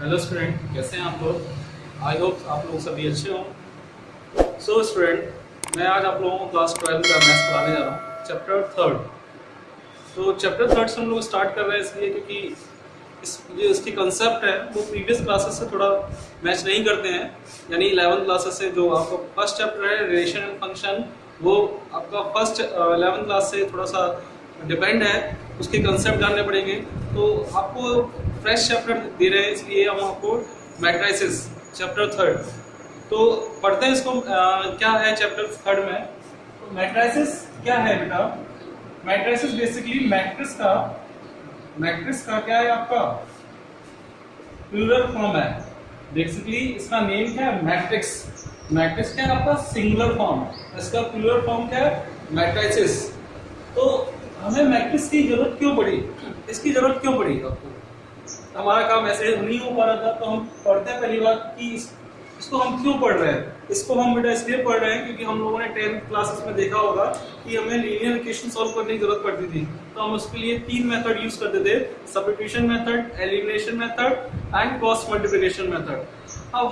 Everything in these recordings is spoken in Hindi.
हेलो स्टूडेंट, कैसे हैं आप लोग। आई होप आप लोग सभी अच्छे हों। सो स्टूडेंट, मैं आज आप लोगों को क्लास 12 का मैथ्स पढ़ाने जा रहा हूँ, चैप्टर थर्ड। तो चैप्टर थर्ड से हम लोग स्टार्ट कर रहे हैं इसलिए क्योंकि जो इसकी कंसेप्ट है वो प्रीवियस क्लासेस से थोड़ा मैच नहीं करते हैं। यानी 11th क्लासेस से जो आपका फर्स्ट चैप्टर है रिलेशन एंड फंक्शन, वो आपका फर्स्ट 11th क्लास से थोड़ा सा डिपेंड है, उसके कंसेप्ट जानने पड़ेंगे। तो आपको फ्रेश चैप्टर दे रहे हैं इसलिए हम आपको मैट्रिसेस चैप्टर थर्ड तो पढ़ते हैं इसको। क्या है चैप्टर थर्ड में, तो मैट्रिसेस क्या है बेटा। मैट्रिसेस बेसिकली मैट्रिक्स का क्या है, आपका प्लूरल फॉर्म है। बेसिकली इसका नेम क्या है, मैट्रिक्स। मैट्रिक्स क्या है आपका सिंगुलर फॉर्म, इसका प्लूरल फॉर्म क्या है, मैट्रिसेस। तो हमें मैट्रिक्स की जरूरत क्यों पड़ी, इसकी जरूरत क्यों पड़ी आपको। हमारा काम ऐसे नहीं हो पा रहा था, तो हम पढ़ते हैं पहली बार कि इसको हम क्यों पढ़ रहे हैं। इसको हम बेटा इसलिए पढ़ रहे हैं क्योंकि हम लोगों ने 10th क्लासेस में देखा होगा कि हमें लीनियर इक्वेशन सॉल्व करने की जरूरत पड़ती थी। तो हम उसके लिए 3 मेथड यूज करते थे, substitution method, elimination method and cross multiplication method. अब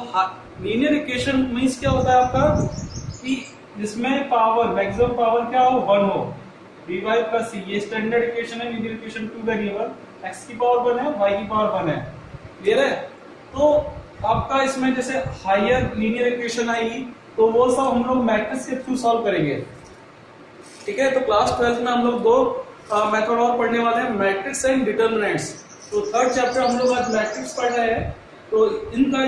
लीनियर इक्वेशन मींस क्या होता है आपका, कि जिसमें पावर मैक्सिमम पावर क्या हो, 1 हो, dy प्लस सी। ये स्टैंडर्ड इक्वेशन है, लीनियर इक्वेशन 2 वेरिएबल, x की पावर 1 है, y की पावर 1 है। क्लियर है। तो आपका इसमें जैसे हायर लीनियर इक्वेशन आएगी तो वो सब हम लोग मैट्रिक्स के थ्रू सॉल्व करेंगे। ठीक है। तो क्लास 12 में हम लोग 2 मेथड और पढ़ने वाले हैं, मैट्रिक्स एंड डिटर्मिनेंट्स। तो थर्ड चैप्टर हम लोग आज मैट्रिक्स पढ़ रहे हैं। तो इसका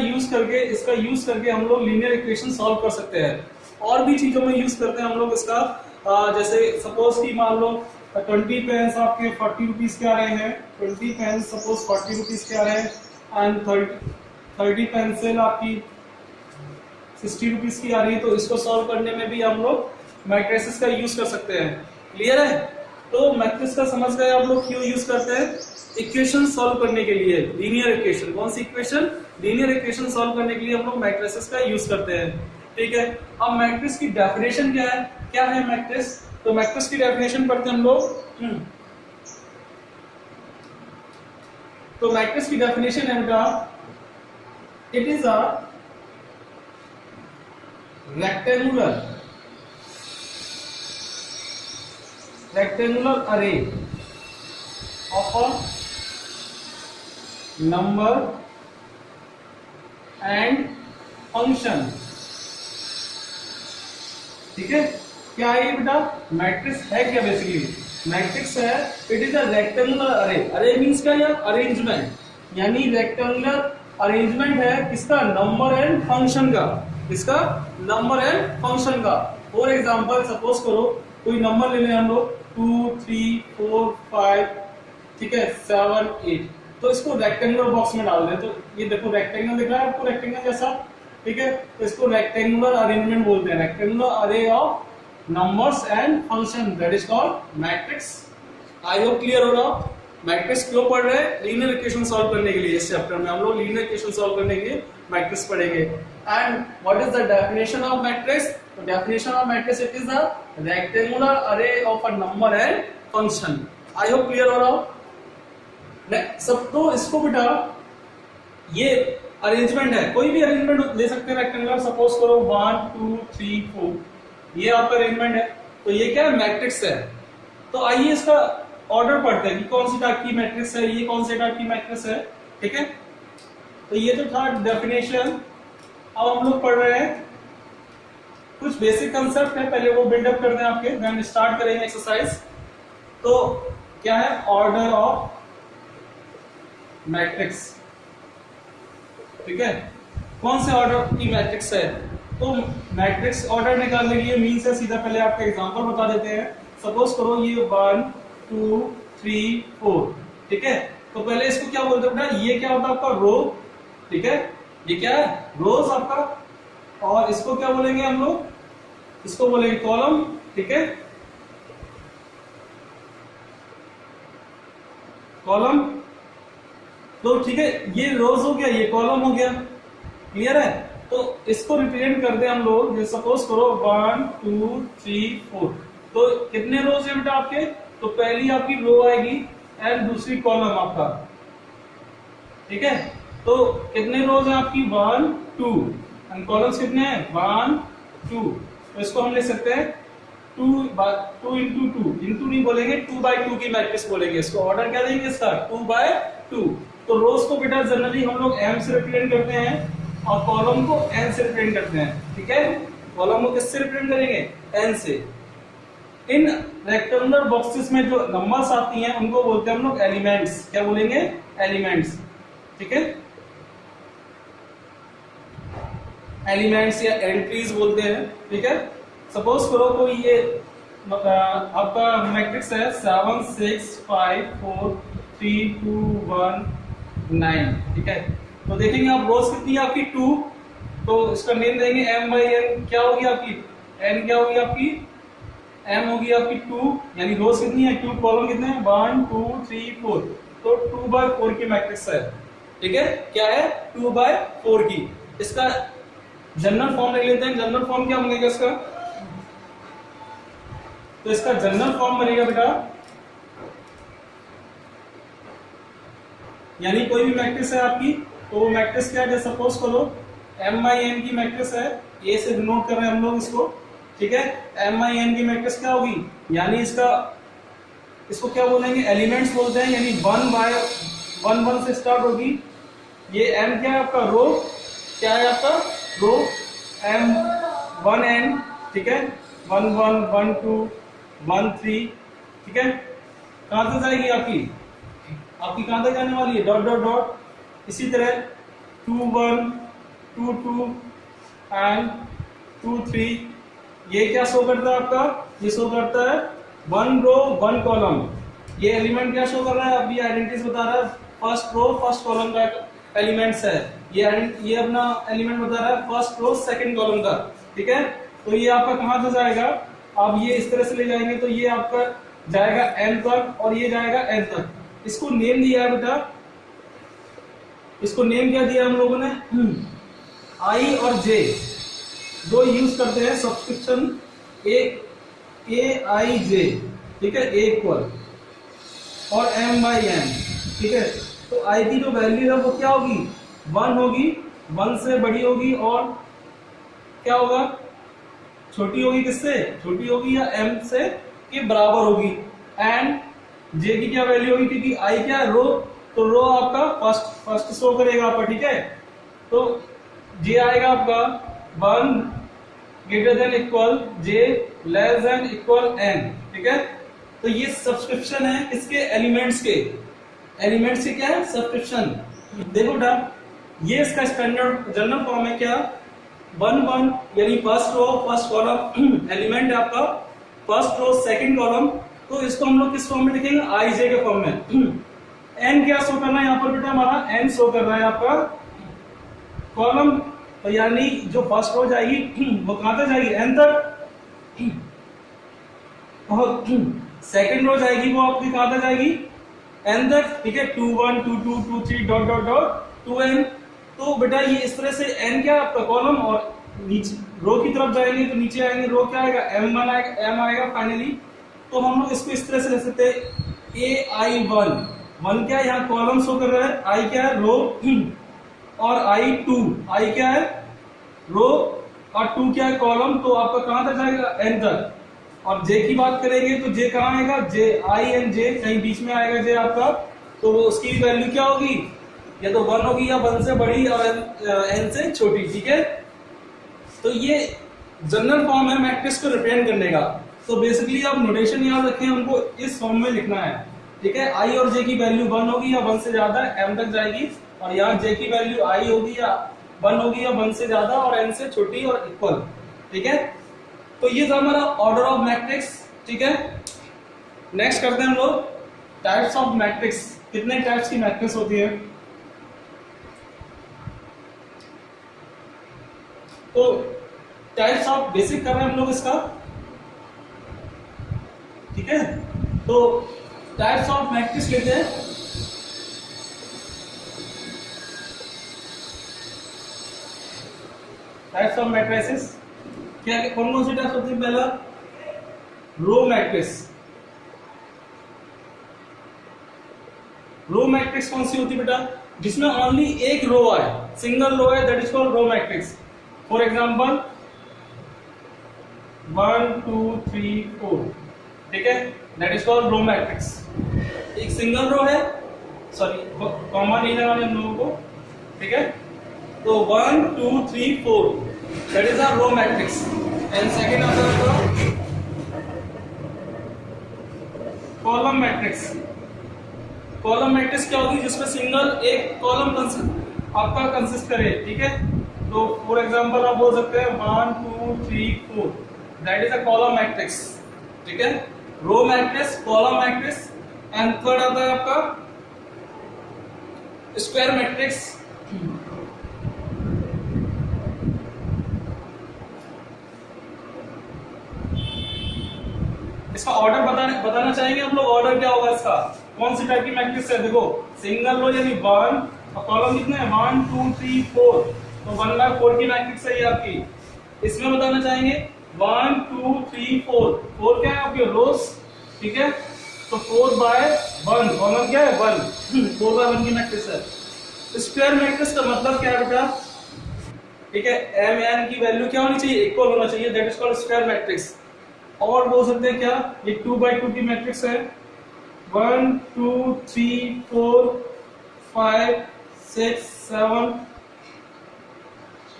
यूज करके हम लोग लीनियर इक्वेशन सॉल्व कर सकते हैं। और भी चीजों में यूज करते हैं हम लोग इसका। जैसे सपोज कि मान लो 20 पेन्स आपके 40 रुपीज के आ रहे हैं, 20 पेन्स सपोज 40 रुपीज के आ रहे हैं, एंड 30 पेंसिल आपकी 60 रुपीज की आ रही है। तो इसको सॉल्व करने में भी हम लोग मैट्रिसेस का यूज कर सकते हैं। क्लियर है। तो मैट्रिक्स का समझ गए आप लोग क्यों यूज करते हैं, इक्वेशन सॉल्व करने के लिए। लीनियर इक्वेशन, कौन सी इक्वेशन, लीनियर इक्वेशन सॉल्व करने के लिए हम लोग मैट्रिसेस का यूज करते हैं। ठीक है। अब मैट्रिक्स की डेफिनेशन क्या है मैट्रिक्स। तो मैट्रिक्स की डेफिनेशन पढ़ते हैं हम लोग। तो मैट्रिक्स की डेफिनेशन है बेटा, it is a rectangular array of a number and function। ठीक है। क्या है ये बेटा, मैट्रिक्स है क्या। बेसिकली मैट्रिक्स है, इट इज अ रेक्टेंगुलर अरे। अरे मींस क्या यार, अरेंजमेंट, यानी रेक्टेंगुलर अरेंजमेंट है किसका, नंबर एंड फंक्शन का। किसका, नंबर एंड फंक्शन का। फॉर एग्जांपल सपोज करो कोई नंबर ले लें हम लोग 2 3 4 5, ठीक है, 7 8। तो इसको रेक्टेंगुलर बॉक्स में डाल दें। तो ये देखो रेक्टेंगल दिख रहा है आपको, रेक्टेंगल जैसा। ठीक है। तो इसको रेक्टेंगुलर अरेंजमेंट बोलते हैं, rectangular array of numbers and function, that is called matrix. I hope clear हो रहा। मैट्रिक्स क्यों पढ़ रहे हैं, लीनियर इक्वेशन सॉल्व करने के लिए। इस चैप्टर में हम लोग लीनियर इक्वेशन सॉल्व करने के लिए मैट्रिक्स पढ़ेंगे। And what is the definition of matrix. तो definition of matrix, it is a rectangular array of a number and function. I hope clear हो रहा। सब तो इसको बेटा ये अरेंजमेंट है, कोई भी अरेंजमेंट ले सकते हैं रेक्टेंगुलर। सपोज करो 1 2 3 4, ये आपका अरेंजमेंट है। तो ये क्या है, मैट्रिक्स है। तो आइए इसका ऑर्डर पढ़ते हैं कि कौन सी टाइप की मैट्रिक्स है, ये कौन सी टाइप की मैट्रिक्स है। ठीक है। तो ये तो था डेफिनेशन। अब हम लोग पढ़ रहे हैं कुछ बेसिक कंसेप्ट है, पहले वो बिल्डअप करते हैं आपके, देन स्टार्ट करेंगे एक्सरसाइज। तो क्या है, ऑर्डर ऑफ मैट्रिक्स। ठीक है। कौन से ऑर्डर की मैट्रिक्स है। तो मैट्रिक्स ऑर्डर निकालने के लिए मीन्स है सीधा, पहले आपका एग्जांपल बता देते हैं। सपोज करो ये 1 2 3 4, ठीक है। तो पहले इसको क्या बोलते हैं बेटा, ये क्या होता है आपका रो। ठीक है। ये क्या है, रोज आपका। और इसको क्या बोलेंगे हम लोग, इसको बोलेंगे कॉलम। ठीक है, कॉलम। तो ठीक है, ये रोज हो गया, ये कॉलम हो गया। क्लियर है। तो इसको रिप्रेजेंट करते हैं हम लोग, जैसे सपोज करो 1 2 3 4। तो कितने रोज है बेटा आपके, तो पहली आपकी रो आएगी एंड दूसरी कॉलम आपका। ठीक है। तो कितने रोज हैं आपकी 1 2 एंड कॉलम्स कितने हैं 1 2। तो इसको हम लिख सकते हैं 2 इंटू टू, इंटू नहीं बोलेंगे 2/2 की मैट्रिक्स बोलेंगे इसको। ऑर्डर क्या देंगे इसका 2/2। तो रोज को बेटा जनरली हम लोग m से रिप्रेजेंट करते हैं और कॉलम को n से रिप्रेजेंट करते हैं, ठीक है। कॉलम को किससे रिप्रेजेंट करेंगे n से। इन रेक्टेंगुलर बॉक्सेस में जो नंबर्स आती हैं उनको बोलते हैं हम लोग एलिमेंट्स। क्या बोलेंगे एलिमेंट्स, ठीक है। एलिमेंट्स या एंट्रीज बोलते हैं, ठीक है। सपोज करो कोई ये आपका मैट्रिक्स है 7 6 5 4 3 2 1 9, ठीक है। तो देखेंगे आप रोज कितनी है आपकी 2, तो इसका नेम देंगे m/n। क्या होगी आपकी n, क्या होगी आपकी m होगी आपकी 2, यानी रोज कितनी है 2, कॉलम कितने हैं 1 2 3 4। तो 2/4 की मैट्रिक्स है, ठीक है। क्या है 2/4 की। इसका जनरल फॉर्म ले लेते हैं। जनरल फॉर्म क्या बनेगा इसका, तो इसका जनरल फॉर्म बनेगा बेटा, यानी कोई भी मैट्रिक्स है आपकी, तो वो मैट्रिक्स क्या है, सपोज करो m/n की मैट्रिक्स है, a से डिनोट कर रहे हैं हम लोग इसको, ठीक है। m/n की मैट्रिक्स क्या होगी, यानी इसको क्या बोलेंगे एलिमेंट्स बोलते हैं, यानी 1 से स्टार्ट होगी। ये m क्या है आपका रो, क्या है आपका रो m1n, ठीक है 1 1 1 2 1 3, ठीक है। कहां तक जाएगी आपकी कहां तक जाने वाली है डॉट डॉट डॉट। इसी तरह 2 1 2 2 एंड 2 3, ये क्या शो करता है आपका, ये शो करता है 1 रो 1 कॉलम। ये एलिमेंट क्या शो कर रहा है, अभी आइडेंटिटीज बता रहा है फर्स्ट रो फर्स्ट कॉलम का एलिमेंट्स है। ये अपना एलिमेंट बता रहा है फर्स्ट रो सेकंड कॉलम का, ठीक है। तो ये आपका कहां से जाएगा, आप ये इस तरह से ले जाएंगे तो ये आपका जाएगा n तक और ये जाएगा n तक। इसको नेम दिया है बेटा, इसको नेम क्या दिया हम लोगों ने i और j दो यूज करते हैं सब्सक्रिप्शन a i j, ठीक है, a इक्वल और m/n, ठीक है। तो i की जो वैल्यू है वो क्या होगी 1 होगी, 1 से बड़ी होगी और क्या होगा छोटी होगी, किससे छोटी होगी या m से के बराबर होगी। एंड j की क्या वैल्यू होगी, क्योंकि i क्या है रो, तो रो आपका फर्स्ट शो करेगा आपका, ठीक है। तो j आएगा आपका 1 greater than equal j less than equal n, ठीक है। तो ये सब्सक्रिप्शन है इसके एलिमेंट्स के, एलिमेंट्स की क्या है सब्सक्रिप्शन। देखो बेटा ये इसका स्टैंडर्ड जनरल फॉर्म है क्या 1 1, यानी first row first column element है आपका फर्स्ट रो सेकंड कॉलम। तो इसको हम लोग किस फॉर्म में लिखेंगे i j के फॉर्म में। n क्या शो करना है यहाँ पर बेटा, हमारा n शो कर रहा है आपका कॉलम, तो यानी जो फर्स्ट रो जाएगी वो कहां तक जाएगी n तक, और सेकंड रो जाएगी वो आपकी कहां तक जाएगी n तक, ठीक है 2 1 2 2 2 3 डॉट डॉट डॉट 2n। तो बेटा ये इस तरह से n क्या आपका कॉलम, और नीचे रो की तरफ जाएंगे तो नीचे आएंगे रो क्या आएगा m आएगा फाइनली। तो हम लोग इसको इस तरह से लिख सकते हैं ai1, 1 क्या है यहाँ कॉलम शो कर रहा है, i क्या है रो और i2, i क्या है रो और 2 क्या है कॉलम। तो आपका कहां तक जाएगा n तक। और j की बात करेंगे तो j कहां आएगा, j i and j कहीं बीच में आएगा j आपका, तो उसकी वैल्यू क्या होगी या तो 1 होगी या 1 से बड़ी और n से छोटी, ठीक है। तो ये जनरल फॉर्म है मैट्रिक्स को रिप्रेजेंट करने का। तो बेसिकली आप नोटेशन याद रखें, हमको इस फॉर्म में लिखना है, ठीक है। i और j की वैल्यू 1 होगी या 1 से ज्यादा m तक जाएगी, और यहाँ j की वैल्यू i होगी या 1 होगी या 1 से ज्यादा और n से छोटी और इक्वल, ठीक है। तो ये था हमारा ऑर्डर ऑफ मैट्रिक्स, ठीक है। नेक्स्ट करते हैं हम लोग टाइप्स ऑफ मैट्रिक्स। कितने टाइप्स की मैट्रिक्स होती है, तो टाइप्स ऑफ बेसिक कर रहे हैं हम लोग इसका, ठीक है। तो टाइप्स ऑफ मैट्रिक्स लेते हैं। टाइप्स ऑफ मैट्रिसेस क्या कौन कौन सी टाइप्स होती है, पहला रो मैट्रिक्स। रो मैट्रिक्स कौन सी होती है बेटा, जिसमें ओनली एक रो है, सिंगल रो है, that is called row matrix. For example 1 2 3 4, ठीक है, that is called row matrix. एक सिंगल रो है, सॉरी कॉमा नहीं लगाने हम लोगों को, ठीक है। तो 1 2 3 4 that is a row matrix. And second आता है कॉलम मैट्रिक्स। कॉलम मैट्रिक्स क्या होगी, जिसमें सिंगल एक कॉलम आपका कंसिस्ट करे, ठीक है। तो फॉर एग्जांपल आप बोल सकते हैं 1 2 3 4 that is a column matrix, ठीक है। Row matrix, column matrix. And third आता है आपका स्क्वायर मैट्रिक्स। इसका ऑर्डर बताना चाहेंगे हम लोग, ऑर्डर क्या होगा इसका, कौन सी टाइप की मैट्रिक्स है। देखो सिंगल रो यानी 1 और कॉलम कितने हैं 1 2 3 4, तो 1/4 की मैट्रिक्स है ये आपकी। इसमें बताना चाहेंगे 1 2 3 4, 4 क्या है आपके रोज, ठीक है। तो 4/1, कॉलम क्या है 1, 4/1 की मैट्रिक्स है। स्क्वायर मैट्रिक्स का मतलब क्या है बेटा, ठीक है, एम एन की वैल्यू क्या होनी चाहिए, इक्वल होना चाहिए, that is called square matrix. और बोल सकते हैं क्या, ये 2/2 की मैट्रिक्स है, 1 2 3 4 5 6 7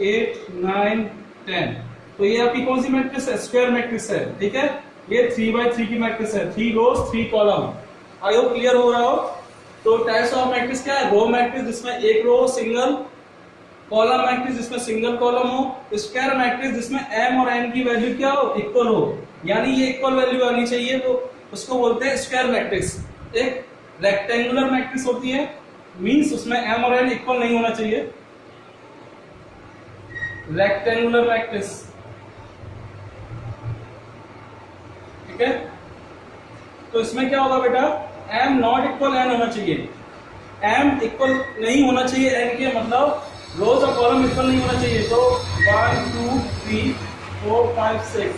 8 9 10, तो ये आपकी कौन सी मैट्रिक्स है, स्क्वायर मैट्रिक्स है, ठीक है। ये 3/3 की मैट्रिक्स है, 3 रोज 3 कॉलम। आई होप क्लियर हो रहा हो। तो टाइप्स ऑफ मैट्रिक्स क्या है, रो मैट्रिक्स जिसमें एक रो सिंगल, कॉलम मैट्रिक्स जिसमें सिंगल कॉलम हो, स्क्वायर मैट्रिक्स जिसमें एम और एन की वैल्यू क्या हो, इक्वल हो, यानी ये इक्वल वैल्यू आनी चाहिए, तो उसको बोलते हैं स्क्वायर मैट्रिक्स। एक रेक्टेंगुलर मैट्रिक्स होती है, मींस उसमें एम और एन इक्वल नहीं होना चाहिए, रेक्टेंगुलर मैट्रिक्स, ठीक है। तो इसमें क्या होगा बेटा, एम नॉट इक्वल एन होना चाहिए, एम इक्वल नहीं होना चाहिए एन के, मतलब रोज और कॉलम इक्वल नहीं होना चाहिए। तो 1 2 3 4 5 6,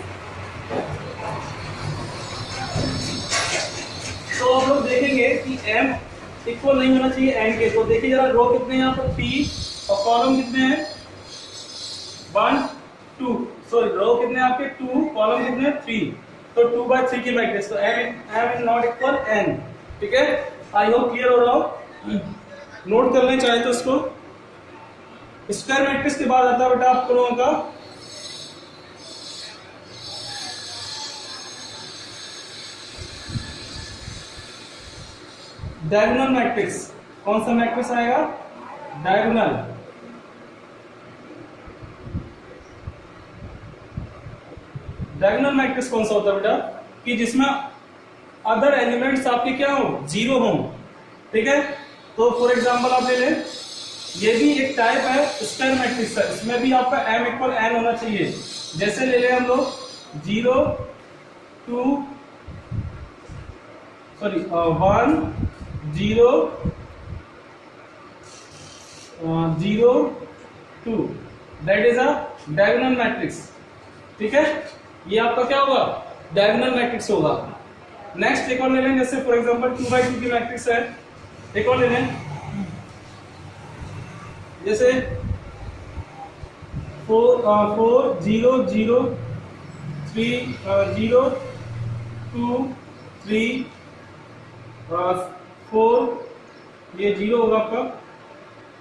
तो हम लोग देखेंगे कि m इक्वल नहीं होना चाहिए n के। तो देखिए जरा, रो कितने हैं यहाँ पर 3 और कॉलम कितने हैं 1 2, सॉरी रो कितने हैं आपके 2, कॉलम कितने हैं 3, तो 2/3 की मैट्रिक्स, तो m is not equal n, ठीक है। आई होप क्लियर हो रहा हो। नोट कर लें चाहे तो इसको। स्क्वायर मैट्रिक्स के बाद आता है बेटा आप लोगों का डायगोनल मैट्रिक्स। कौन सा मैट्रिक्स आएगा, डायगोनल। डायगोनल मैट्रिक्स कौन सा होता है बेटा, कि जिसमें अदर एलिमेंट्स आपके क्या हो, जीरो हो, ठीक है। तो फॉर एग्जांपल आप ले लें, ये भी एक टाइप है स्क्वायर मैट्रिक्स है, इसमें भी आपका m इक्वल n होना चाहिए। जैसे ले लें हम लोग 0 2 sorry 1 0 0 2, that is a diagonal matrix, ठीक है। ये आपका क्या होगा, डायगोनल मैट्रिक्स होगा। नेक्स्ट एक और ले लें, जैसे फॉर एग्जांपल 2/2 की मैट्रिक्स है, एक और ले लें, जैसे 4 0 0 3 0 2 3 4, ये 0 होगा आपका,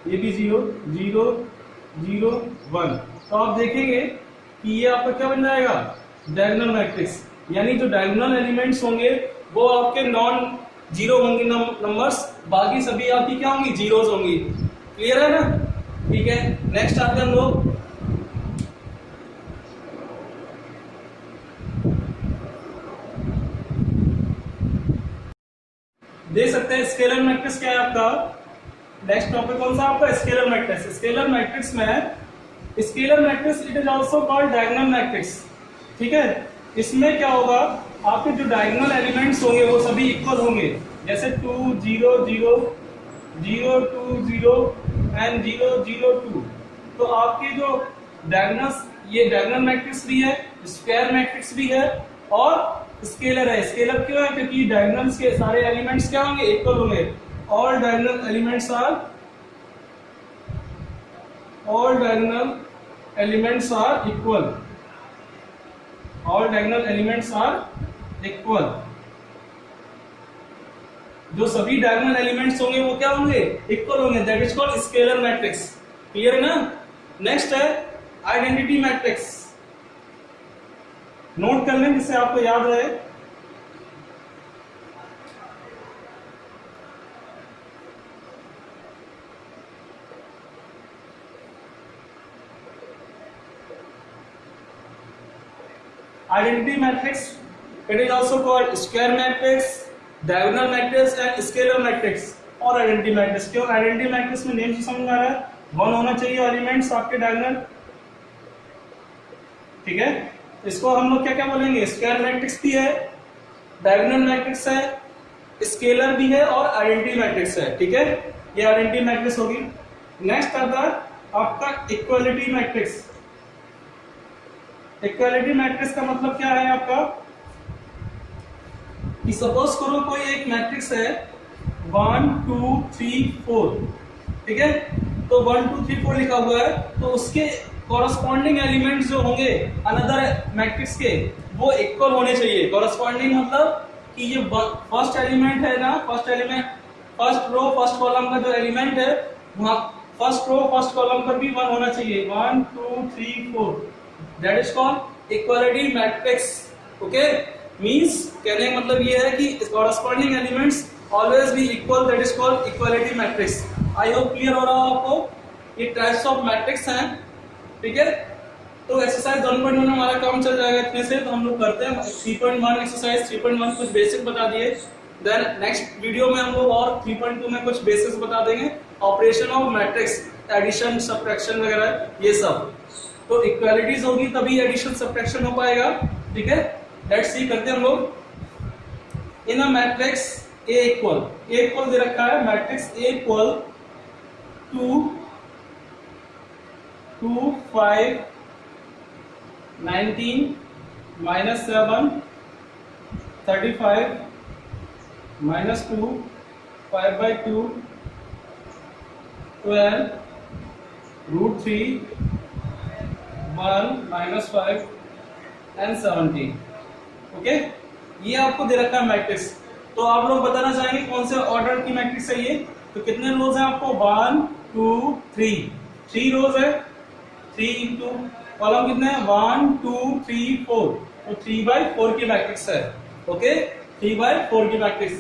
ये भी 0 0 0 1। तो आप देखेंगे कि ये आपका क्या बन जाएगा, डायगोनल मैट्रिक्स, यानी जो डायगोनल एलिमेंट्स होंगे वो आपके नॉन जीरो होंगे नंबर्स, बाकी सभी आपकी क्या होंगी, जीरोस होंगी। क्लियर है ना, ठीक है। नेक्स्ट आते हैं हम लोग देख सकते हैं स्केलर मैट्रिक्स क्या है आपका। नेक्स्ट टॉपिक कौन सा आपका, स्केलर मैट्रिक्स। स्केलर मैट्रिक्स में, scalar matrix it is also called diagonal matrix, ठीक है। इसमें क्या होगा, आपके जो डायगोनल एलिमेंट्स होंगे वो सभी इक्वल होंगे, जैसे 2 0 0 0 2 0 एंड 0 0 2। तो आपके जो डायगोनल्स, ये डायगोनल मैट्रिक्स भी है, स्क्वायर मैट्रिक्स भी है और स्केलर है। स्केलर क्यों है, क्योंकि डायगोनल्स के सारे एलिमेंट्स क्या होंगे, इक्वल होंगे। All diagonal elements are all diagonal elements are equal, all diagonal elements are equal, जो सभी डायगोनल एलिमेंट्स होंगे वो क्या होंगे, इक्वल होंगे, that is called scalar matrix. Clear है ना। नेक्स्ट है आइडेंटिटी मैट्रिक्स, नोट कर लें जिससे आपको याद रहे। Identity matrix, it is also called square matrix, diagonal matrix and scalar matrix और आइडेंटिटी मैट्रिक्स। क्यों आइडेंटिटी मैट्रिक्स में नेम से समझ आ रहा है, वन होना चाहिए एलिमेंट्स आपके डायगोनल, ठीक है। इसको हम लोग क्या क्या बोलेंगे, स्क्वायर मैट्रिक्स भी है, डायगोनल मैट्रिक्स है, स्केलर भी है और आइडेंटिटी मैट्रिक्स है, ठीक है। ये आइडेंटिटी मैट्रिक्स होगी। नेक्स्ट आता है आपका इक्वालिटी मैट्रिक्स। इक्वालिटी मैट्रिक्स का मतलब क्या है आपका, कि सपोज करो कोई एक मैट्रिक्स है 1 2 3 4, ठीक है। तो 1 2 3 4 लिखा हुआ है, तो उसके कॉरस्पॉन्डिंग एलिमेंट्स जो होंगे अनदर मैट्रिक्स के वो इक्वल होने चाहिए। कॉरस्पॉन्डिंग मतलब कि ये फर्स्ट एलिमेंट है ना, first element, first row first column का जो एलिमेंट है वहां फर्स्ट रो फर्स्ट कॉलम पर भी 1 होना चाहिए, 1 2 3 4, that is called equality matrix. Okay, means कहने का मतलब ये है कि corresponding elements always be equal, that is called equality matrix. I hope clear हो रहा हो आपको। ये टाइप्स ऑफ मैट्रिक्स हैं, ठीक है। तो एक्सरसाइज 1.1 में हमारा काम चल जाएगा इतने से, तो हम लोग करते हैं 3.1 एक्सरसाइज 3.1 कुछ बेसिक बता दिए, देन नेक्स्ट वीडियो में हम लोग और 3.2 में कुछ बेसिक्स बता देंगे, operation of matrix, addition subtraction वगैरह ये सब। तो इक्वालिटीज होगी तभी एडिशन सब्ट्रैक्शन हो पाएगा, ठीक है। लेट्स सी करते हैं हम लोग। इन अ मैट्रिक्स ए इक्वल दे रखा है, matrix A equal 2 2 5 19 -7 35 -2 5/2 12 √3 1 -5 and 17। Okay, ये आपको दे रखा है मैट्रिक्स। तो आप लोग बताना चाहेंगे कौन से ऑर्डर की मैट्रिक्स है ये। तो कितने रोज हैं आपको, 1 2 3 रोज है, 3 इंटू कॉलम कितने हैं, 1 2 3 4, तो 3/4 की मैट्रिक्स है। ओके, 3/4 की मैट्रिक्स।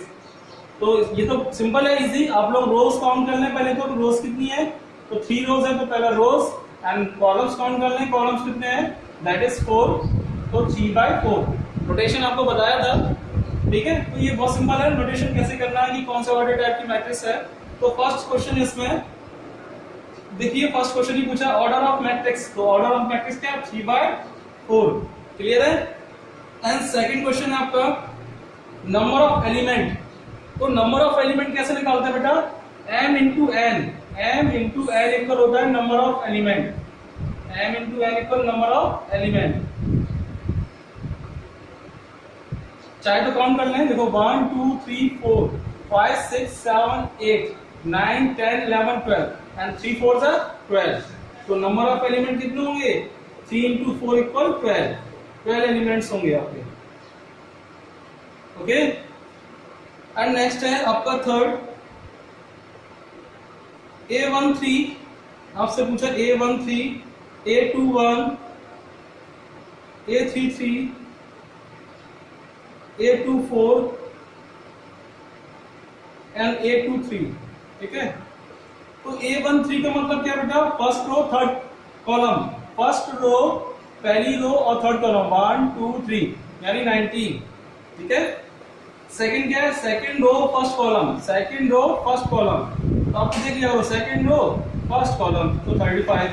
तो ये तो सिंपल है, इजी। आप लोग रोज काउंट कर लें पहले, तो रोज कितनी है, तो 3 रोज है, तो पहला रोज, एंड कॉलम्स काउंट कर लें, कॉलम्स कितने हैं, दैट इज 4, तो 3/4। नोटेशन आपको बताया था, ठीक है। तो ये बहुत सिंपल है, नोटेशन कैसे करना है कि कौन से ऑर्डर टाइप की मैट्रिक्स है। तो फर्स्ट क्वेश्चन इसमें देखिए, फर्स्ट क्वेश्चन ही पूछा ऑर्डर ऑफ मैट्रिक्स, तो ऑर्डर ऑफ मैट्रिक्स क्या है, 3/4। क्लियर है। एंड सेकंड क्वेश्चन है आपका नंबर ऑफ एलिमेंट। तो नंबर ऑफ एलिमेंट कैसे निकालते हैं बेटा, m into n, m into n equal होता है number of element, m into n equal number of element. चाहे तो काउंट कर लें, देखो 1 2 3 4 5 6 7 8 9 10 11 12 एंड 3 4 12। तो नंबर ऑफ एलिमेंट कितने होंगे, 3 इंटू 4 इक्वल 12 एलिमेंट्स होंगे आपके। ओके, एंड नेक्स्ट है आपका थर्ड A13, आपसे पूछा A13, A21, A33, A24 and A23, ठीक है। तो A13 का मतलब क्या बेटा, first row third column, first row पहली रो और थर्ड कॉलम 1 2 3 यानी 19, ठीक है। सेकंड क्या है, second row first column, second row first column, तो आप देख लिया हो, सेकंड रो फर्स्ट कॉलम तो 35,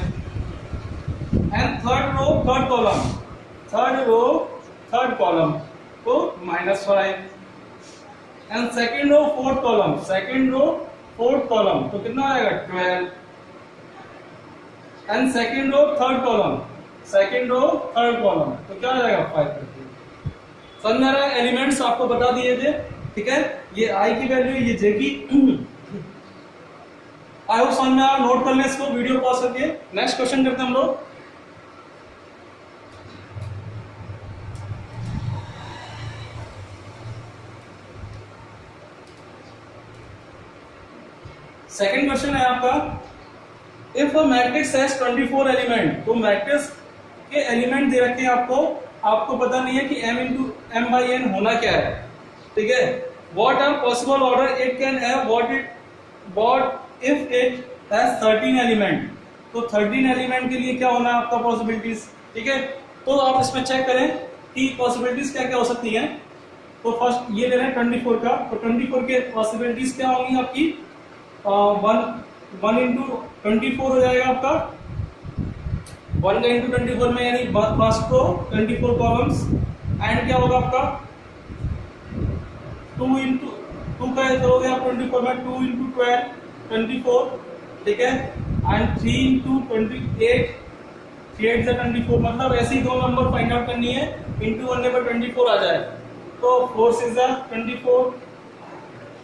and third row third column, third row third column तो -5, and second row fourth column, second row fourth column तो कितना आएगा 12, and second row third column, second row third column तो क्या आ जाएगा 5। समझ आ रहा है, एलिमेंट्स आपको बता दिए थे, ठीक है। ये i की वैल्यू, ये j की, आई होप समझ में आया, नोट कर लें इसको, वीडियो पॉज करके। नेक्स्ट क्वेश्चन करते हैं हम लोग। सेकंड क्वेश्चन है आपका, if a matrix has 24 element, तो मैट्रिक्स के एलिमेंट दे रखे हैं आपको पता नहीं है कि m into M by N होना क्या है, ठीक है। What are possible order it can have, what if it has 13 element, तो 13 एलिमेंट के लिए क्या होना है आपका पॉसिबिलिटीज, ठीक है। तो आप इसमें चेक करें कि पॉसिबिलिटीज क्या क्या हो सकती हैं। तो फर्स्ट ये ले रहे हैं 24 का, तो 24 के पॉसिबिलिटीज क्या होंगी आपकी, 1 इंटू 24 हो जाएगा आपका, 1 का इंटू 24 में, यानी फर्स्ट को 24 कॉलम्स, एंड क्या होगा आपका 2 इंटू 2 का करोगे आप 24 में, 2 इंटू 12 24, ठीक है, एंड 3 इंटू 28, 3 से 24, मतलब ऐसे ही दो नंबर फाइंड आउट करनी है, इंटू करने पर 24 आ जाए, तो 4 6 24,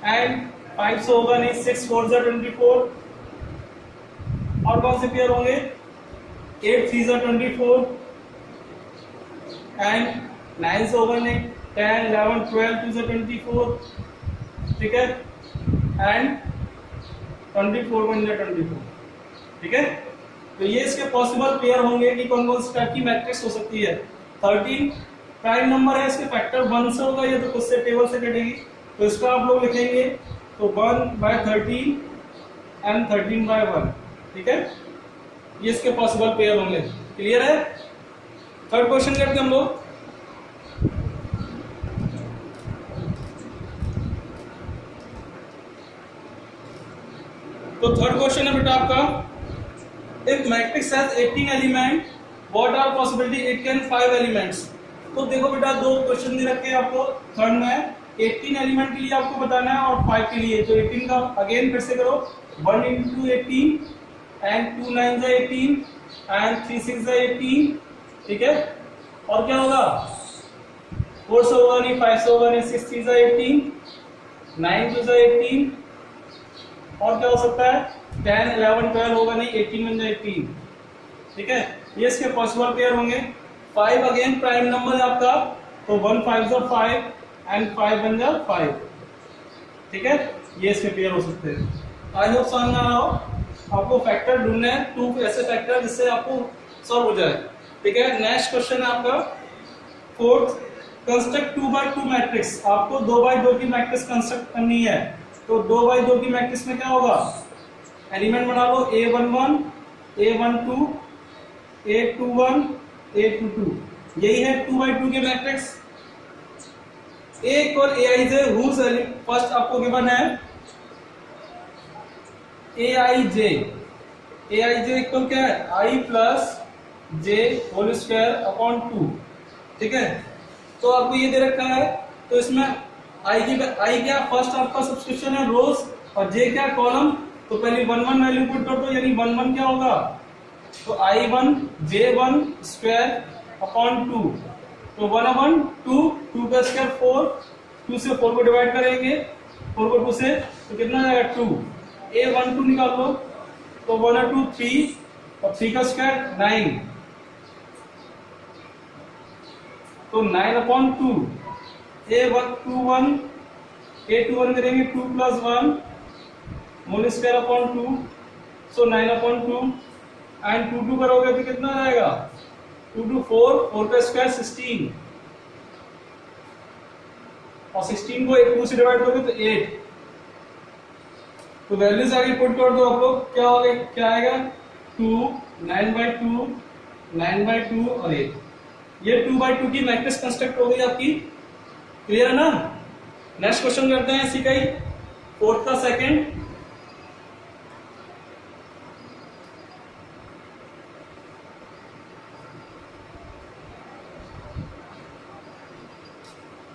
एंड 5 से होगा नहीं, 6 4 24, और कौन से पेयर होंगे, 8 3 24, एंड 9 से होगा नहीं, 10 11 12 2 से 24, ठीक है, एंड 24 1 से 24, ठीक है। तो ये इसके पॉसिबल पेयर होंगे कि कौन कौन सी टाइप की मैट्रिक्स हो सकती है। 13 प्राइम नंबर है, इसके फैक्टर 1 से होगा, ये तो खुद से टेबल से कटेगी, तो इसका आप लोग लिखेंगे तो 1/13 एंड 13/1, ठीक है, ये इसके पॉसिबल पेयर होंगे। क्लियर है। थर्ड क्वेश्चन करते हैं हम लोग। तो थर्ड क्वेश्चन है बेटा आपका, if matrix has 18 element, what are possibility it can 5 elements. तो देखो बेटा, दो क्वेश्चन दे रखे हैं आपको, थर्ड में 18 एलिमेंट के लिए आपको बताना है और 5 के लिए। तो 18 का अगेन फिर से करो, 1 इंटू 18 एंड 2 9 जा 18 एंड 3 6 जा 18, ठीक है, और क्या होगा 4 से होगा नहीं, 5 से होगा नहीं, 6 3 जा 18, 9 2 जा 18, और क्या हो सकता है 10 11 12 होगा नहीं, 18 बन जाए 18, ठीक है, ये इसके पॉसिबल पेयर होंगे। 5 अगेन प्राइम नंबर है आपका, तो 1 5 जा 5 एंड 5 बन जा 5, ठीक है, ये इसके पेयर हो सकते हैं। आई होप समझ में आ रहा हो। आपको फैक्टर ढूंढने हैं, 2 ऐसे फैक्टर जिससे आपको सॉल्व हो जाए, ठीक है। नेक्स्ट क्वेश्चन है आपका फोर्थ, कंस्ट्रक्ट 2x2 मैट्रिक्स। आपको 2x2 की मैट्रिक्स कंस्ट्रक्ट करनी है, तो 2x2 की मैट्रिक्स में क्या होगा, एलिमेंट बना लो, A11 A12 A21 A22, यही है 2x2 की matrix. A equal Aij, whose first आपको गिवन है Aij, Aij इक्वल क्या है, I plus j whole square upon 2, ठीक है। तो आपको ये दे रखा है, तो इसमें I क्या फर्स्ट आपका सब्सक्रिप्शन है रोज, और j क्या कॉलम, तो पहले 1 1 वैल्यू पुट कर दो, यानी 1 1 क्या होगा, तो I1 J1 स्क्वायर अपॉन 2, तो 1 1 2 2 का स्क्वायर 4, 2 से 4 को डिवाइड करेंगे, 4 को 2 से, तो कितना आएगा 2, A12 निकाल लो, तो 1 और 2 3, और 3 का स्क्वायर 9, तो 9 अपॉन 2, A21 A21 करेंगे 2 plus 1 whole square upon 2, so 9 upon 2, and 2 2 करोगे तो कितना आएगा 2 2 4, 4 का स्क्वायर 16, और 16 को 2 से डिवाइड करोगे तो 8, तो वैल्यूज आगे पुट कर दो आप लोग, क्या होगा, क्या आएगा 2 9/2 9/2 और 8, ये 2x2 की मैट्रिक्स कंस्ट्रक्ट हो गई आपकी। क्लियर है ना। नेक्स्ट क्वेश्चन करते हैं इसी का ही, फोर्थ का सेकंड।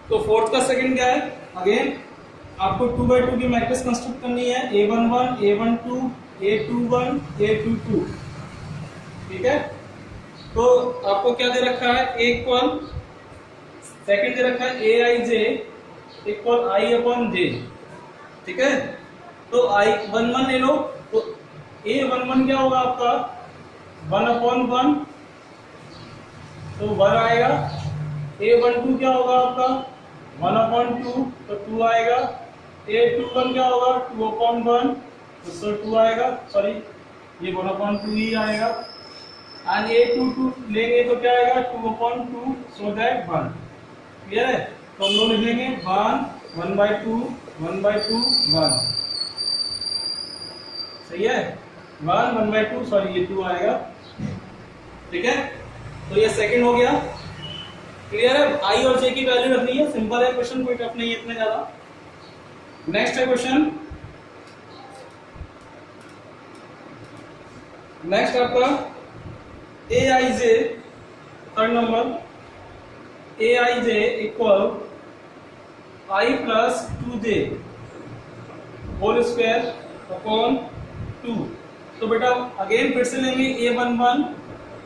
तो फोर्थ का सेकंड क्या है, अगेन आपको 2x2 की मैट्रिक्स कंस्ट्रक्ट करनी है, A11 A12 A21 A22, ठीक है। तो आपको क्या दे रखा है, A इक्वल सेकंड दे रखा है Aij equal I upon j, ठीक है। तो I 1 1 ले लो, तो A11 क्या होगा आपका 1/1, तो 1 आएगा। A12 क्या होगा आपका 1/2, तो 2 आएगा। A21 क्या होगा 2/1, तो 2 आएगा, सॉरी ये 1/2 ही आएगा। एंड A22 लेंगे तो क्या आएगा 2/2, सो दैट 1। क्लियर है? तो हम लोग लिखेंगे 1, 1/2, 1/2, 1। सही है? 1, 1/2, सॉरी ये 2 आएगा। ठीक है, तो ये सेकंड हो गया। क्लियर है? आई और जे की वैल्यू रखनी है, सिंपल है क्वेश्चन, कोई टफ नहीं है इतना ज्यादा। नेक्स्ट है क्वेश्चन, नेक्स्ट आपका A I J, third number, A I J equal I plus 2j whole square upon 2। तो बेटा अगेन फिर से लेंगे A11,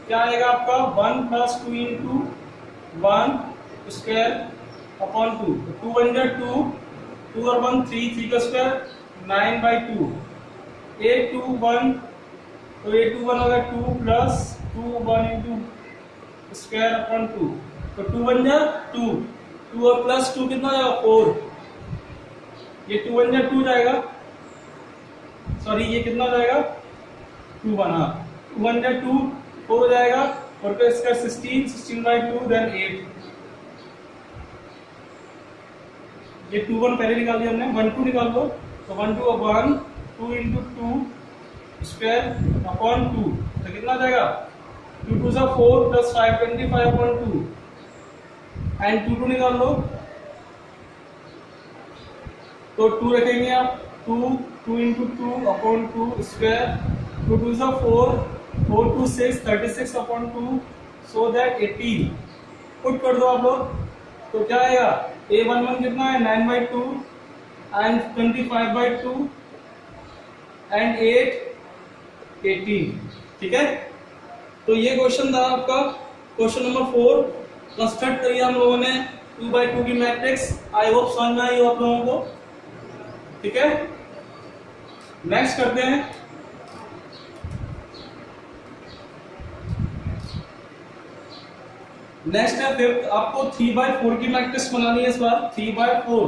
क्या आएगा आपका 1 + 2 इंटू 1 स्क्वायर अपॉन 2। 2 1 जा 2, 2 और 1 3, 3 का स्क्वायर 9/2। A21, तो A21 होगा 2 + 2 1 इंटू स्क्वायर अपॉन 2। तो 2 1 जा 2, 2 और प्लस 2 कितना जाएगा 4। ये 2 1 जा 2 जाएगा, सॉरी ये कितना जाएगा 2 1, हाँ 2 1 जा 2, 4 हो जाएगा, और का स्क्वायर 16, 16/2 देन 8। ये 2 1 पहले निकाल दिया हमने, 1 2 निकाल लो, तो 1 2 1, 2 इंटू 2 स्क्वायर अपॉन 2, तो कितना जाएगा 2 2 जा 4 + 5 25/2 एंड 2 2 निकाल लो, तो 2 रखेंगे आप 2 2 इंटू 2 अपॉन 2 स्क्वायर, 2 2 जा 4, 4 2 6 36/2, सो दैट 18। पुट कर दो आप लोग, तो क्या आएगा A11 कितना है 9/2 एंड 25/2 एंड 8 18। ठीक है, तो ये क्वेश्चन था आपका क्वेश्चन नंबर 4। कंस्ट्रक्ट करिए हम लोगों ने 2/2 की मैट्रिक्स। आई होप समझ में आई हो आप लोगों को। ठीक है, नेक्स्ट करते हैं। नेक्स्ट है फिफ्थ, आपको 3/4 की मैट्रिक्स बनानी है इस बार 3/4।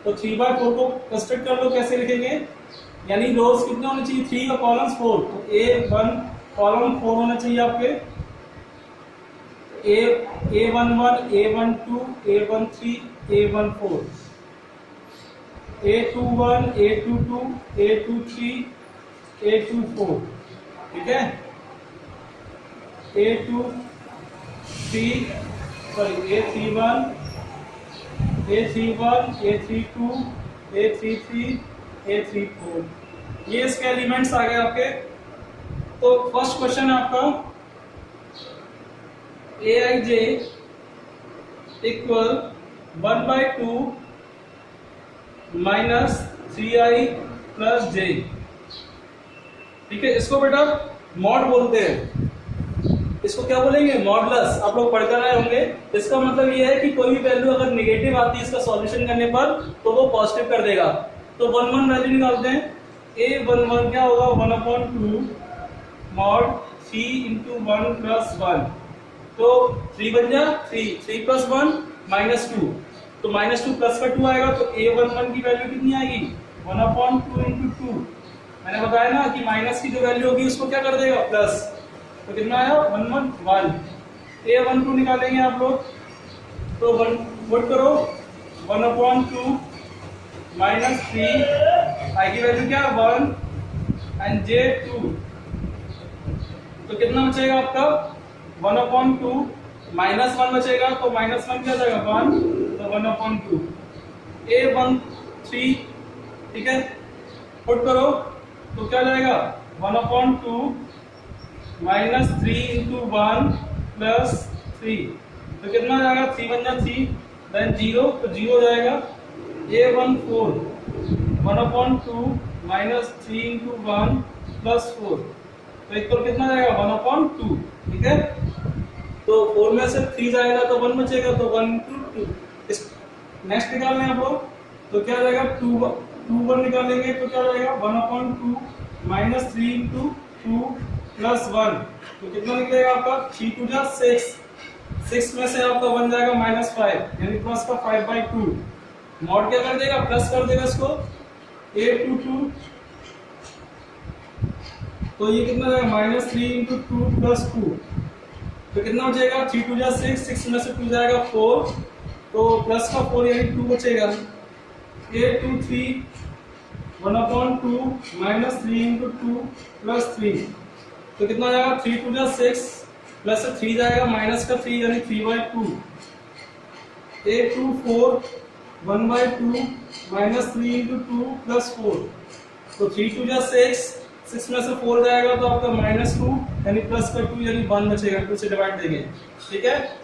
तो 3/4 को कंस्ट्रक्ट कर लो, कैसे लिखेंगे, यानी रोज कितने होने चाहिए 3 और कॉलम्स 4, तो A1 कॉलम 4 होना चाहिए आपके, A11 A12 A13 A14, A21 A22 A23 A24। ठीक है, A31 A31 A32 A33 A34, ये इसके एलिमेंट्स आ गए आपके। तो फर्स्ट क्वेश्चन है आपका Aij equal 1/2 minus 3i plus j। ठीक है, इसको बेटा मॉड बोलते हैं, इसको क्या बोलेंगे मॉडुलस। आप लोग पढ़कर आए होंगे। इसका मतलब ये है कि कोई भी वैल्यू अगर नेगेटिव आती है इसका सॉल्यूशन करने पर तो वो पॉजिटिव कर देगा। तो 1 1 वैल्यू निकालते हैं। A11 क्या होगा 1/2 मॉड 3 इंटू 1 प्लस 1, तो 3 बन जा 3, 3 + 1 -2, तो -2 प्लस का 2 आएगा, तो A11 की वैल्यू कितनी आएगी 1/2 इंटू 2। मैंने बताया ना कि माइनस की जो वैल्यू होगी उसको क्या कर देगा प्लस, तो कितना आया 1 1 1। A12 निकालेंगे आप लोग, तो 1 पुट करो 1/2 -3, आई की वैल्यू क्या 1 एंड j 2, तो कितना बचेगा आपका 1/2 -1 बचेगा, तो -1 क्या जाएगा 1, तो 1/2 A13। ठीक है, पुट करो तो क्या जाएगा 1/2 -3 इंटू 1 प्लस 3, तो कितना जाएगा 3 1 जा 3 देन 0, तो 0 हो जाएगा। A14 1/2 -3 इंटू 1 प्लस 4, तो इक्वल कितना जाएगा 1/2। ठीक है, तो 4 में से 3 जाएगा तो 1 बचेगा, तो 1 इंटू 2। नेक्स्ट निकालना है आप लोग, तो क्या जाएगा 2 1 निकालेंगे तो क्या जाएगा 1/2 -3 इंटू 2 प्लस 1, तो कितना निकलेगा आपका 3 2 जा 6, 6 में से आपका बन जाएगा -5 यानी प्लस का 5/2। मॉड क्या कर देगा, प्लस कर देगा इसको 8 2 2, तो ये कितना जाएगा -3 इंटू 2 प्लस 2, तो कितना हो जाएगा 3 2 जा 6, 6 में से 2 जाएगा 4, तो प्लस का 4 यानी 2 बचेगा। 8 2 3 1/2 -3 इंटू 2 प्लस 3, तो कितना जाएगा 3 2 जा 6 प्लस से 3 जाएगा माइनस का 3 यानी 3/2। 8 2 4 1/2 -3 इंटू 2 प्लस 4, तो 3 2 जा 6, 6 में से 4 जाएगा तो आपका -2 यानी प्लस का 2 यानी 1 बचेगा, 2 से डिवाइड देंगे, ठीक है।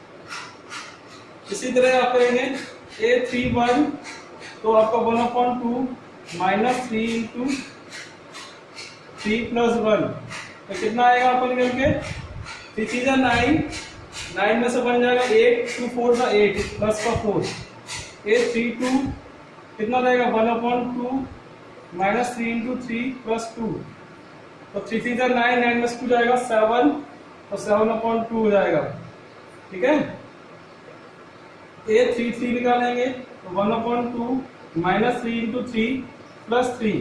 इसी तरह आप करेंगे A31, तो आपका 1/2 -3 इंटू 3 प्लस 1, तो कितना आएगा आपको निकल के 3 3 जा 9, 9 में से बन जाएगा 8 2 4 का 8 प्लस का 4। A32 कितना जाएगा 1/2 -3 इंटू 3 प्लस 2, तो 3 3 जा 9, 9 में से 2 जाएगा 7 और 7/2 हो जाएगा, ठीक है। A33 निकालेंगे तो 1/2 -3 इंटू 3 प्लस 3,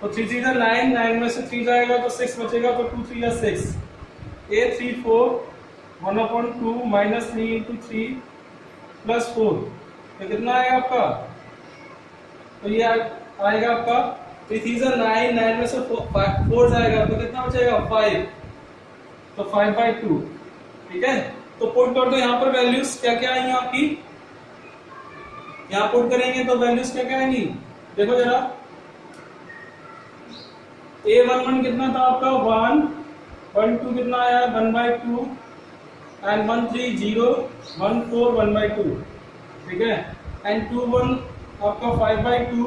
तो 3 3 जा 9, 9 में से 3 जाएगा तो 6 बचेगा, तो 2 3 जा 6। A34 1/2 -3 इंटू 3 प्लस 4, तो कितना आएगा आपका, तो ये आएगा आपका 3 3 जा 9, 9 में से 4 जाएगा तो कितना बचेगा 5, तो 5/2, ठीक है। तो पुट कर दो यहाँ पर वैल्यूज क्या क्या आएंगी आपकी, यहाँ पुट करेंगे तो वैल्यूज क्या क्या आएंगी, देखो जरा। A11 कितना था आपका 1, 1 2 कितना आया 1/2 एंड 1 3 0 1 4 1/2, ठीक है। एंड 2 1 आपका 5/2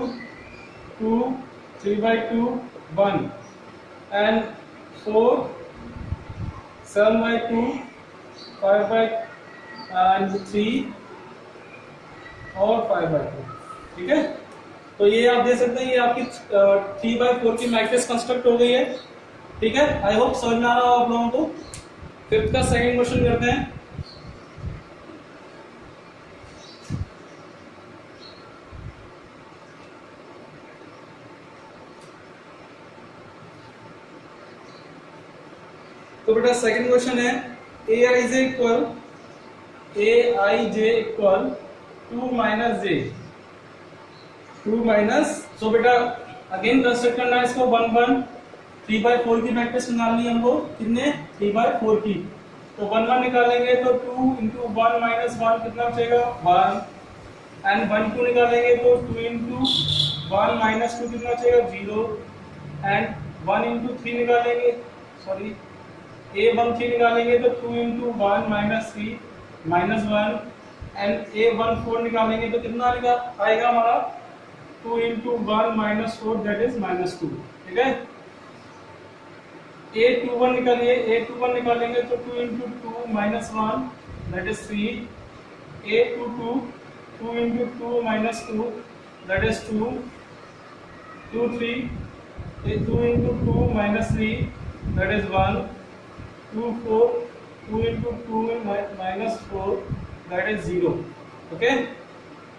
2 3/2 1 एंड 4 7/2 5/3 और 5/2, ठीक है। तो ये आप देख सकते हैं ये आपकी 3/4 की मैट्रिक्स कंस्ट्रक्ट हो गई है, ठीक है। आई होप समझ में आ रहा हो आप लोगों को। फिफ्थ का सेकंड क्वेश्चन करते हैं। तो बेटा सेकंड क्वेश्चन है Aij इक्वल 2 माइनस जे, 2 माइनस, सो बेटा अगेन कंस्ट्रक्ट करना है इसको 1 1 3/4 की मैट्रिक्स निकालनी है हमको, कितने 3/4 की, तो 1 1 निकालेंगे तो 2 इंटू 1 माइनस 1 कितना बचेगा 1 एंड 1 2 निकालेंगे तो 2 इंटू 1 माइनस 2 कितना बचेगा 0 एंड 1 इंटू 3 निकालेंगे, सॉरी A13 निकालेंगे तो 2 into 1 minus 3 minus 1 and A14 निकालेंगे तो कितना आएगा हमारा 2 इंटू 1 माइनस 4 दैट इज -2, ठीक है। A21 निकालिए, A21 निकालेंगे तो 2 into 2 minus 1 that is 3, A22 2 into 2 minus 2 that is 2, 23 2 into 2 minus 3 that is 1, 2 4 2 into 2 minus 4 that is 0, okay।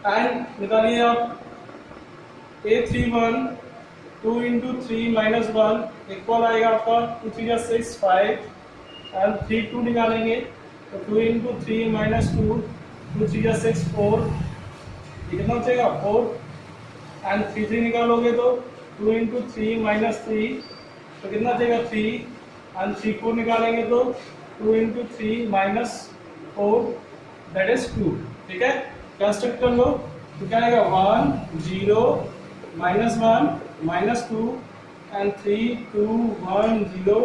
and निकालिए आप A31 2 into 3 minus 1 इक्वल आएगा आपका 2 3 जा 6 5 एंड 3 2 निकालेंगे तो 2 into 3 minus 2 2 3 जा 6 4, ये कितना बचेगा 4 एंड 3 3 निकालोगे तो 2 into 3 minus 3 तो कितना बचेगा 3 एंड 3 4 निकालेंगे तो 2 into 3 minus 4 that is 2, ठीक है। कंस्ट्रक्ट कर लो तो क्या आएगा 1 0 -1 -2 एंड 3 2 1 0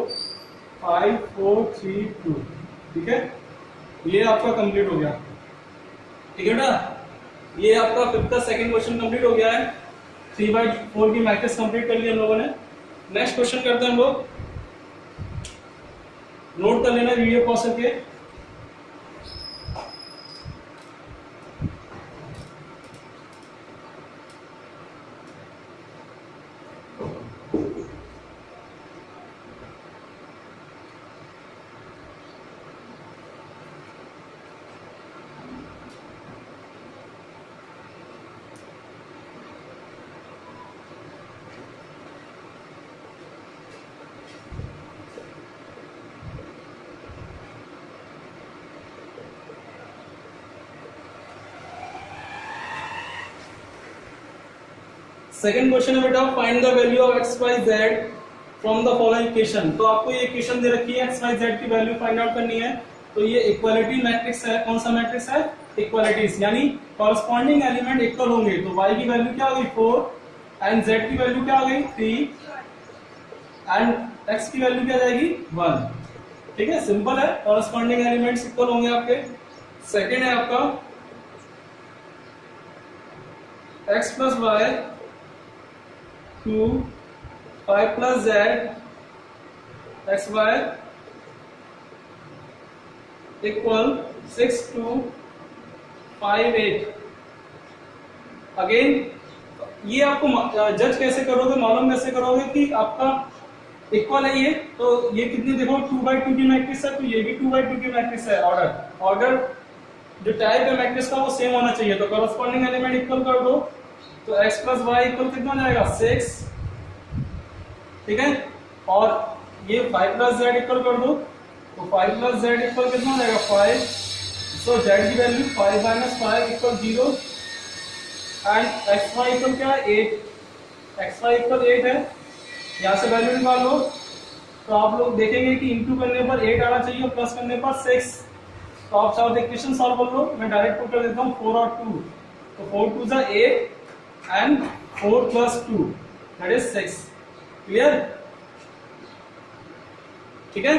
5 4 3 2, ठीक है। ये आपका कंप्लीट हो गया, ठीक है बेटा। ये आपका फिफ्थ का सेकंड क्वेश्चन कंप्लीट हो गया है, 3/4 की मैट्रिक्स कंप्लीट कर लिया हम लोगों ने। नेक्स्ट क्वेश्चन करते हैं हम लोग, नोट कर लेना वीडियो पॉज करके। सेकंड क्वेश्चन है बेटा, find the value of X Y Z from the following equation. तो आपको ये इक्वेशन दे रखी है, एक्स वाई जेड की वैल्यू फाइंड आउट करनी है। तो ये इक्वालिटी मैट्रिक्स है। कौन सा मैट्रिक्स है? इक्वालिटीज, यानी कॉरस्पॉन्डिंग एलिमेंट इक्वल होंगे। तो y की वैल्यू क्या हो गई 4 एंड z की वैल्यू क्या हो गई 3 एंड x की वैल्यू क्या जाएगी 1। ठीक है, सिंपल है, कॉरस्पॉन्डिंग एलिमेंट्स इक्वल होंगे आपके। सेकेंड है आपका x plus Y 2 5 plus z X Y equal 6 2 5 8। Again ये आपको जज कैसे करोगे, मालूम कैसे करोगे कि आपका इक्वल है ये, तो ये कितनी देखो 2/2 की मैट्रिक्स है, तो ये भी 2/2 की मैट्रिक्स है। ऑर्डर जो टाइप है मैट्रिक्स का वो सेम होना चाहिए। तो कॉरस्पॉन्डिंग एलिमेंट इक्वल कर दो, तो x प्लस वाई इक्वल कितना जाएगा 6। ठीक है, और ये 5 प्लस जेड इक्वल कर दो, तो 5 प्लस जेड इक्वल कितना जाएगा 5। सो जेड की value 5 minus 5 equal 0 and X Y equal क्या है 8। एक्स वाई इक्वल 8 है, यहाँ से वैल्यू निकाल लो। तो आप लोग देखेंगे कि इंटू करने पर 8 आना चाहिए, प्लस करने पर 6। तो आप चाहो इक्वेशन सॉल्व कर लो, मैं डायरेक्ट पुट कर देता हूँ 4 और 2। तो 4 2 जा 8 and 4 plus 2 that is 6। Clear? ठीक है,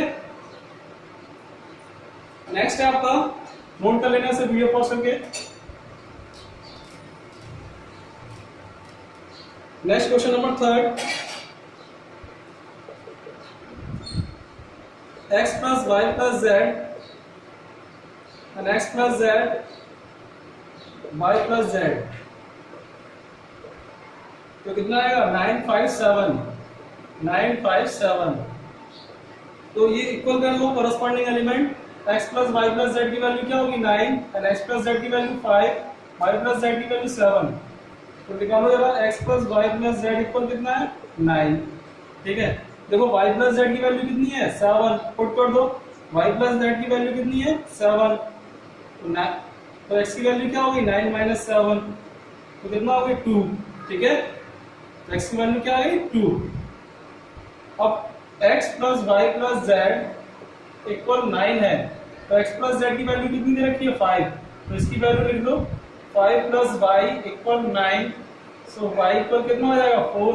नेक्स्ट है आपका, नोट कर लेने से वीडियो पॉज करके। Next question number 3, x plus Y plus Z and x plus Z Y plus Z, तो कितना आएगा 957। तो ये इक्वल कर लो corresponding element. x plus Y plus Z की वैल्यू क्या होगी 9 एंड x प्लस जेड की वैल्यू 5, वाई प्लस जेड की वैल्यू 7। तो निकालो जरा x plus Y plus Z equal कितना है 9। ठीक है, देखो y प्लस जेड की वैल्यू कितनी है 7, पुट कर दो। y प्लस जेड की वैल्यू कितनी है 7, तो x की वैल्यू क्या होगी 9 माइनस 7, तो कितना होगी 2। ठीक है, तो x की वैल्यू क्या आएगी 2। अब x plus Y plus Z equal 9 है, तो x प्लस जेड की वैल्यू कितनी दे रखी है 5, तो इसकी वैल्यू लिख दो 5 प्लस वाई इक्वल 9। सो y इक्वल कितना हो जाएगा 4।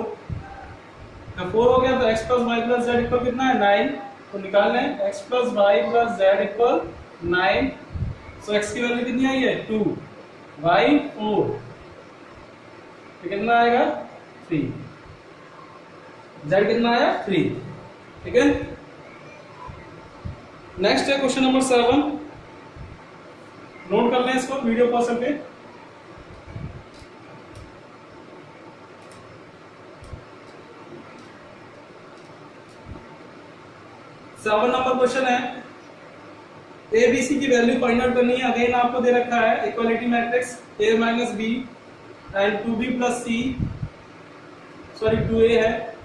तो 4 हो गया, तो x plus Y plus Z equal कितना है 9। तो निकालना है x plus Y plus Z equal 9। So x की वैल्यू कितनी आई है 2, y 4, तो कितना आएगा 3, z कितना आया 3। ठीक है, नेक्स्ट है क्वेश्चन नंबर 7, नोट कर लें इसको वीडियो पॉज करके। सेवन नंबर क्वेश्चन है, ए बी सी की वैल्यू फाइंड आउट करनी है। अगेन आपको दे रखा है equality matrix a minus B and 2b plus C, sorry 2a है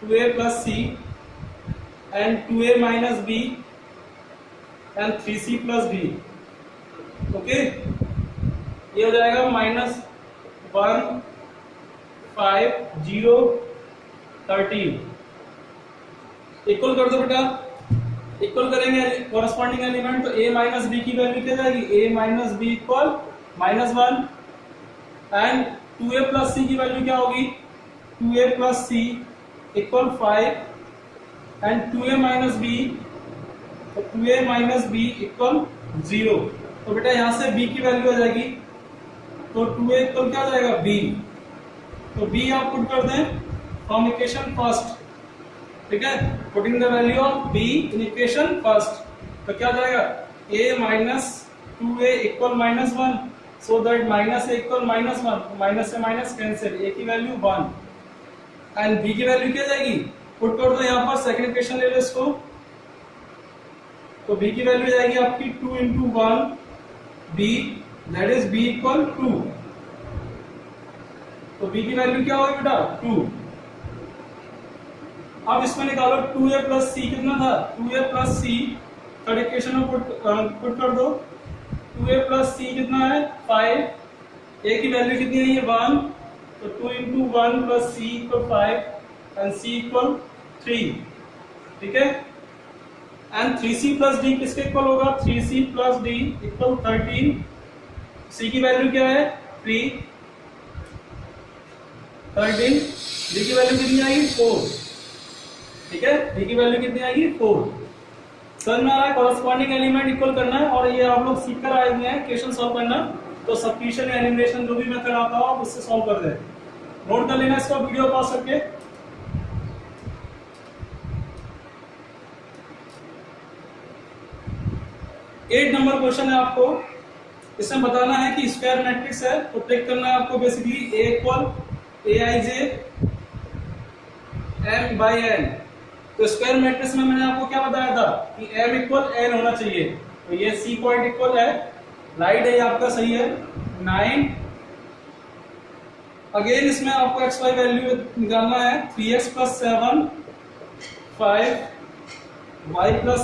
2a plus C and 2a minus B and 3c plus B. Okay, ये हो जाएगा -1 5 0 13। इक्वल कर दो बेटा, इक्वल करेंगे कॉरस्पॉन्डिंग एलिमेंट, तो a माइनस बी की वैल्यू क्या जाएगी a minus B equal -1 and 2a plus C की वैल्यू क्या होगी 2a plus C equal 5 and 2a minus B, तो 2a माइनस बी इक्वल 0। तो बेटा यहां से b की वैल्यू आ जाएगी, तो 2a इक्वल क्या हो जाएगा b। तो b आप पुट कर दें फ्रॉम इक्वेशन फर्स्ट। ठीक है, putting the value of b in equation first, तो क्या हो जाएगा a minus 2a equal -1, so that minus a equal -1, minus से माइनस कैंसिल, a की वैल्यू 1 एंड b की वैल्यू क्या जाएगी, पुट कर दो यहाँ पर सेकंड इक्वेशन ले लो इसको, तो b की वैल्यू जाएगी आपकी 2 into 1 b, that is b equal 2। तो b की वैल्यू क्या होगी बेटा 2। अब इसमें निकालो 2a प्लस सी कितना था 2a प्लस सी, थर्ड इक्वेशन में पुट कर दो। 2a प्लस सी कितना है 5, a की वैल्यू कितनी है ये 1 तो 2 into 1 plus c equal 5 and c equal 3, ठीक है। एंड 3c plus d किसके इक्वल होगा? 3c plus d equal 13। c की वैल्यू क्या है? 3, 13, d की वैल्यू कितनी आएगी? 4, ठीक है। d की वैल्यू कितनी आएगी? 4। समझ में आ रहा है? कॉरस्पॉन्डिंग एलिमेंट इक्वल करना है, और ये आप लोग सीख कर आए हुए हैं क्वेश्चन सॉल्व करना। तो सब्स्टिट्यूशन या एलिमिनेशन जो भी मेथड आता हो आप उससे सॉल्व कर दें। नोट कर लेना इसका, वीडियो पॉज करके। 8 नंबर क्वेश्चन है आपको। इसमें बताना है कि स्क्वायर मैट्रिक्स है, तो टेक करना है आपको basically A equal Aij m by n। तो स्क्वायर मैट्रिक्स में मैंने आपको क्या बताया था कि m इक्वल n होना चाहिए। तो ये C पॉइंट इक्वल है, राइट है, ये आपका सही है, 9। अगेन इसमें आपको x y वैल्यू निकालना है। 3x plus 7, 5, y plus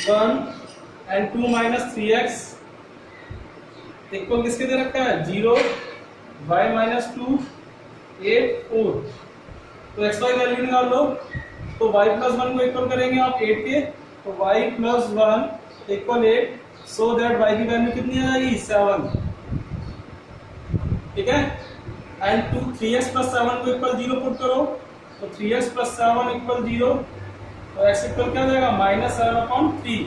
1 and 2 minus 3x equal किसके दे रखा है? 0, y minus 2, 8, 4। तो x y वैल्यू निकाल लो। तो y plus 1 को इक्वल करेंगे आप 8 के, तो y plus 1 equal 8, so that y की वैल्यू कितनी आ जाएगी? 7, ठीक है। एंड 3x plus 7 को इक्वल 0 पुट करो, तो 3x plus 7 इक्वल 0, तो x इक्वल क्या जाएगा? -7/3।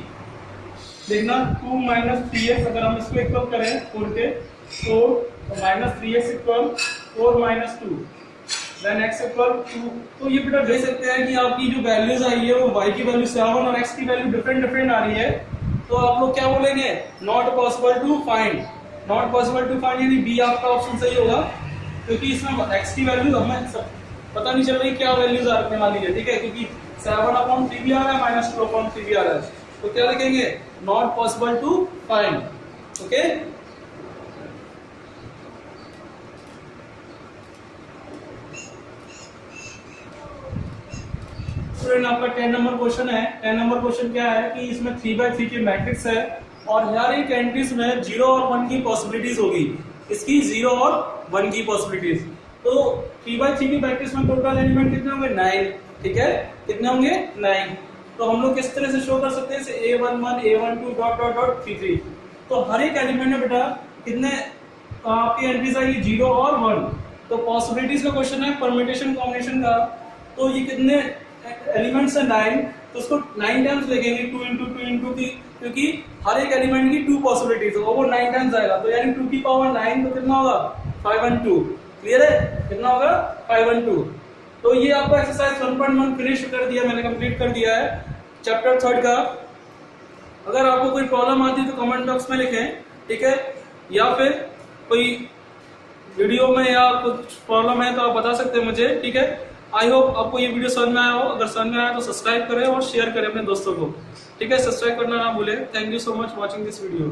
देखना 2 minus 3x अगर हम इसको इक्वल करें 4 के, तो -3x equal 4 minus 2, then x equal 2। तो ये बेटा देख सकते हैं कि आपकी जो वैल्यूज आई है वो y की वैल्यू 7 और x की वैल्यू डिफरेंट आ रही है। तो आप लोग क्या बोलेंगे? Not possible to find. Not possible to find यानी बी आपका ऑप्शन सही होगा, क्योंकि इसमें x की वैल्यू हमें पता नहीं चल रही क्या वैल्यूज आने वाली है, ठीक है, क्योंकि 7/3 भी आ रहा है, -2/3 भी आ रहा है। तो क्या लिखेंगे? Not possible to find, okay. Student आपका 10 नंबर क्वेश्चन है। 10 नंबर क्वेश्चन क्या है कि इसमें 3/3 की मैट्रिक्स है और हर एक एंट्रीज में 0 और 1 की पॉसिबिलिटीज होगी। इसकी 0 और 1 की पॉसिबिलिटीज। तो 3/3 की मैट्रिक्स में टोटल एलिमेंट कितने होंगे? 9, ठीक है। कितने होंगे? 9। तो हम लोग किस तरह से शो कर सकते हैं? A11, A12 dot dot dot 3। तो हर एक एलिमेंट में बेटा कितने आपकी एंट्रीज आएगी? 0 और 1। तो पॉसिबिलिटीज का क्वेश्चन है, परम्यूटेशन कॉम्बिनेशन का। तो ये कितने एलिमेंट्स है? 9। तो उसको 9 टाइम्स लिखेंगे, 2 into 2 into 3, क्योंकि हर एक एलिमेंट की 2 पॉसिबिलिटीज होगा, वो 9 टाइम्स आएगा। तो यानी 2 की पावर 9, तो कितना होगा? 5 and 2। क्लियर है? कितना होगा? 5 and 2। तो ये आपका एक्सरसाइज 1.1 फिनिश कर दिया मैंने, कंप्लीट कर दिया है चैप्टर 3 का। अगर आपको कोई प्रॉब्लम आती है तो कमेंट बॉक्स में लिखें, ठीक है, या फिर कोई वीडियो में या कुछ प्रॉब्लम है तो आप बता सकते हैं मुझे, ठीक है। आई होप आपको ये वीडियो समझ में आया हो। अगर समझ में आया तो सब्सक्राइब करें और शेयर करें अपने दोस्तों को, ठीक है। सब्सक्राइब करना ना भूलें। Thank you so much watching this video.